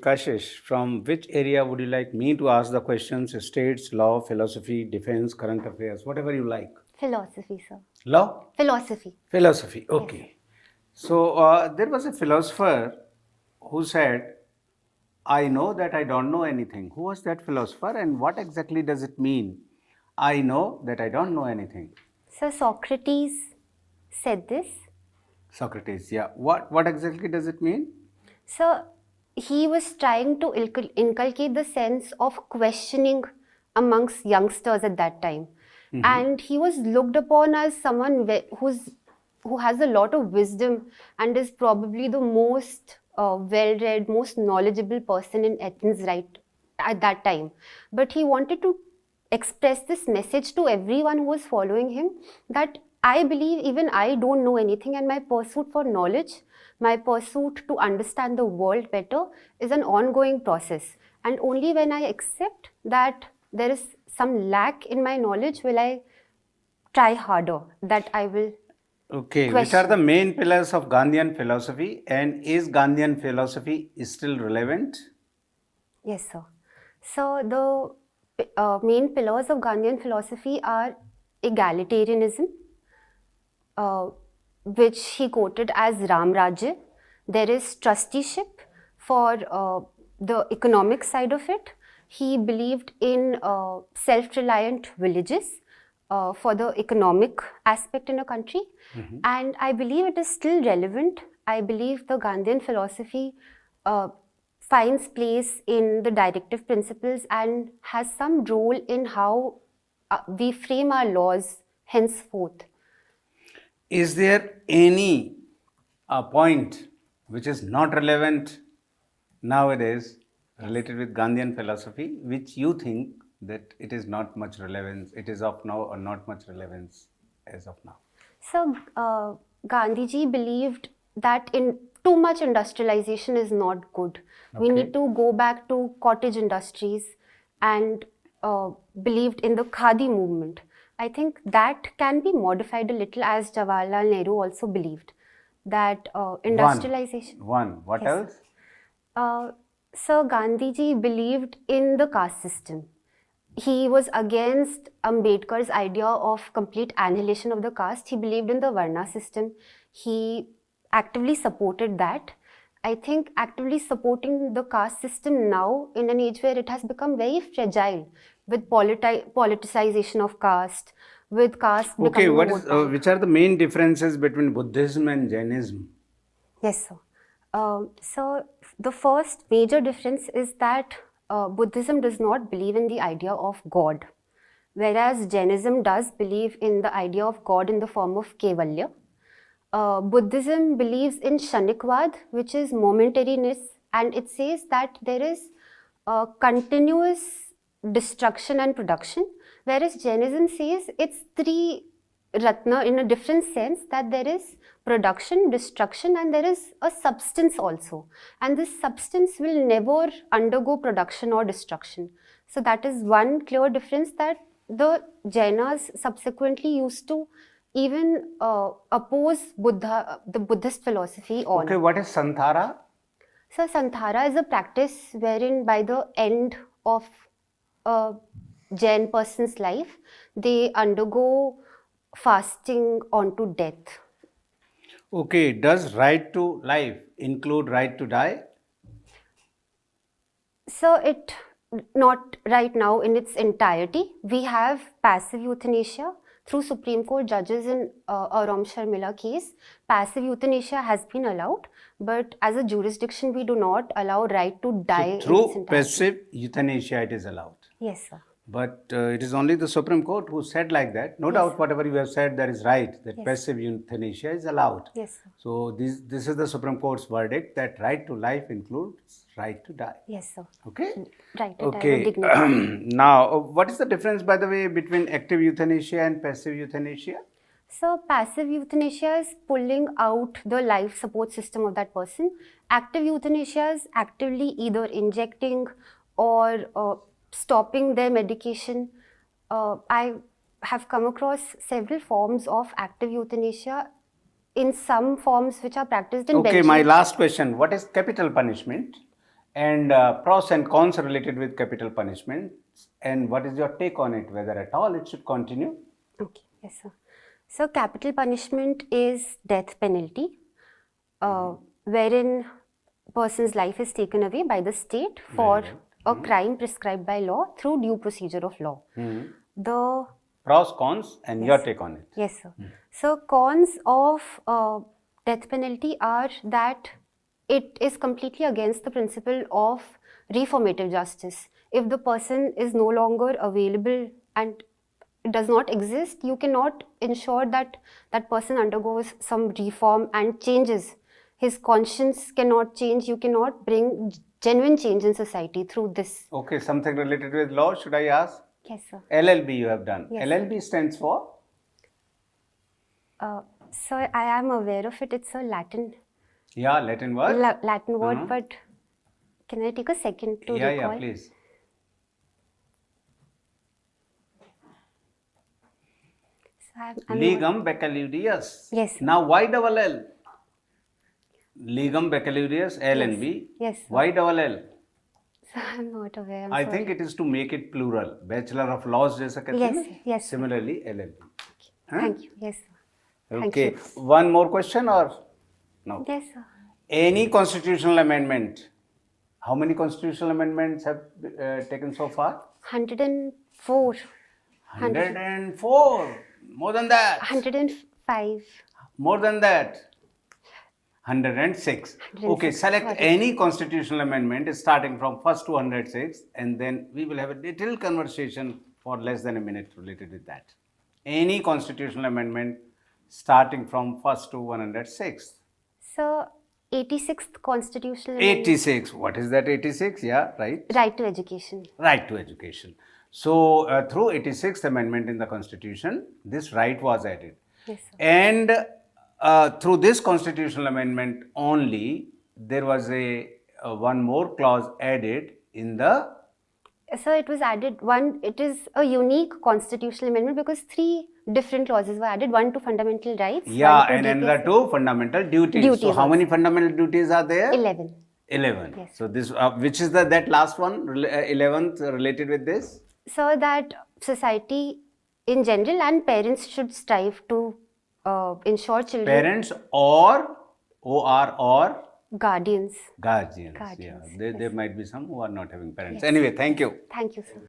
Kashish, from which area would you like me to ask the questions? States, law, philosophy, defense, current affairs, whatever you like. Philosophy, sir. Law? Philosophy. Philosophy, okay. Yes. So there was a philosopher who said, I know that I don't know anything. Who was that philosopher and what exactly does it mean? I know that I don't know anything. So Socrates said this. Socrates, yeah. What exactly does it mean? So he was trying to inculcate the sense of questioning amongst youngsters at that time. And he was looked upon as someone who has a lot of wisdom and is probably the most well-read, most knowledgeable person in Athens right at that time. But he wanted to express this message to everyone who was following him that I believe even I don't know anything, and my pursuit for knowledge, my pursuit to understand the world better is an ongoing process. And only when I accept that there is some lack in my knowledge will I try harder, that I will Okay, which question. are the main pillars of Gandhian philosophy, and is Gandhian philosophy still relevant? Yes, sir. So the main pillars of Gandhian philosophy are egalitarianism, which he quoted as Ram Rajya. There is trusteeship for the economic side of it. He believed in self-reliant villages for the economic aspect in a country. And I believe it is still relevant. I believe the Gandhian philosophy finds place in the directive principles and has some role in how we frame our laws henceforth. Is there any point which is not relevant nowadays related with Gandhian philosophy, which you think that it is not much relevance, it is of now or not much relevance as of now? So, Gandhiji believed that in too much industrialization is not good. We Okay. need to go back to cottage industries and believed in the Khadi movement. I think that can be modified a little, as Jawaharlal Nehru also believed that industrialization. What Yes. else? Sir Gandhiji believed in the caste system. He was against Ambedkar's idea of complete annihilation of the caste. He believed in the Varna system. He actively supported that. I think actively supporting the caste system now in an age where it has become very fragile with politicization of caste, with caste Okay, becoming a what vote is, bank. which are the main differences between Buddhism and Jainism? Yes, sir. So the first major difference is that Buddhism does not believe in the idea of God, whereas Jainism does believe in the idea of God in the form of Kaivalya. Buddhism believes in Shanikvad, which is momentariness, and it says that there is continuous destruction and production, whereas Jainism says it's three ratna in a different sense, that there is production, destruction, and there is a substance also. And this substance will never undergo production or destruction. So that is one clear difference that the Jainas subsequently used to even oppose the Buddhist philosophy on. Okay, what is Santhara? So Santhara is a practice wherein by the end of a Jain person's life, they undergo fasting onto death. Okay, does right to life include right to die? So it not right now in its entirety. We have passive euthanasia through Supreme Court judges in Ram Sharmila case. Passive euthanasia has been allowed, but as a jurisdiction we do not allow right to die in its Through entirety. passive euthanasia it is allowed. Yes, sir. But it is only the Supreme Court who said like that. No doubt whatever you have said that is right, that passive euthanasia is allowed. Yes, sir. So this is the Supreme Court's verdict that right to life includes right to die. Yes, sir. Okay? Right to die with Okay. dignity. Now, what is the difference, by the way, between active euthanasia and passive euthanasia? So passive euthanasia is pulling out the life support system of that person. Active euthanasia is actively either injecting or stopping their medication. I have come across several forms of active euthanasia in some forms which are practiced in Okay, Belgium. my last question. What is capital punishment And pros and cons related with capital punishment. And what is your take on it? Whether at all it should continue? Okay, yes, sir. So, capital punishment is death penalty, wherein person's life is taken away by the state for a crime prescribed by law through due procedure of law. The Pros, cons, and your take on it. Yes, sir. So, cons of death penalty are that it is completely against the principle of reformative justice. If the person is no longer available and does not exist, you cannot ensure that that person undergoes some reform and changes. His conscience cannot change. You cannot bring genuine change in society through this. Okay, something related with law, should I ask? Yes, sir. LLB you have done. Yes. LLB stands for? So I am aware of it. It's a Latin Yeah, Latin word. Latin word, but can I take a second to Yeah, recall? yeah, please. So I'm Legum baccalaureus. Yes, sir. Now, why double L? Legum baccalaureus, L and B. Yes, sir. Why double L? So I'm not aware. I'm I sorry. think it is to make it plural. Bachelor of Laws जैसा कहते हैं Yes, ना? yes, sir. Similarly, LLB. Thank you. Yes, sir. Thank Okay. you. One more question or no? Yes, sir. Any constitutional amendment? How many constitutional amendments have taken so far? 104. 104. More than that. 105. More than that. 106. Okay, select Sorry. any constitutional amendment starting from first to 106 and then we will have a detailed conversation for less than a minute related with that. Any constitutional amendment starting from first to 106. So 86th constitutional amendment. 86. What is that 86? Yeah, right. Right to education. Right to education. So through 86th amendment in the constitution, this right was added. Yes, sir. And through this constitutional amendment only, there was a one more clause added in the. So it was added one. It is a unique constitutional amendment because 3 different clauses were added. One to fundamental rights. Yeah, one to and DPS, another two fundamental duties. Duties So how also. many fundamental duties are there? 11. 11. Yes. So this, which is that last one, 11th related with this? So that society in general and parents should strive to ensure children. Parents or Guardians. guardians. Guardians, Yeah, there yes. might be some who are not having parents. Anyway, thank you. Thank you, sir.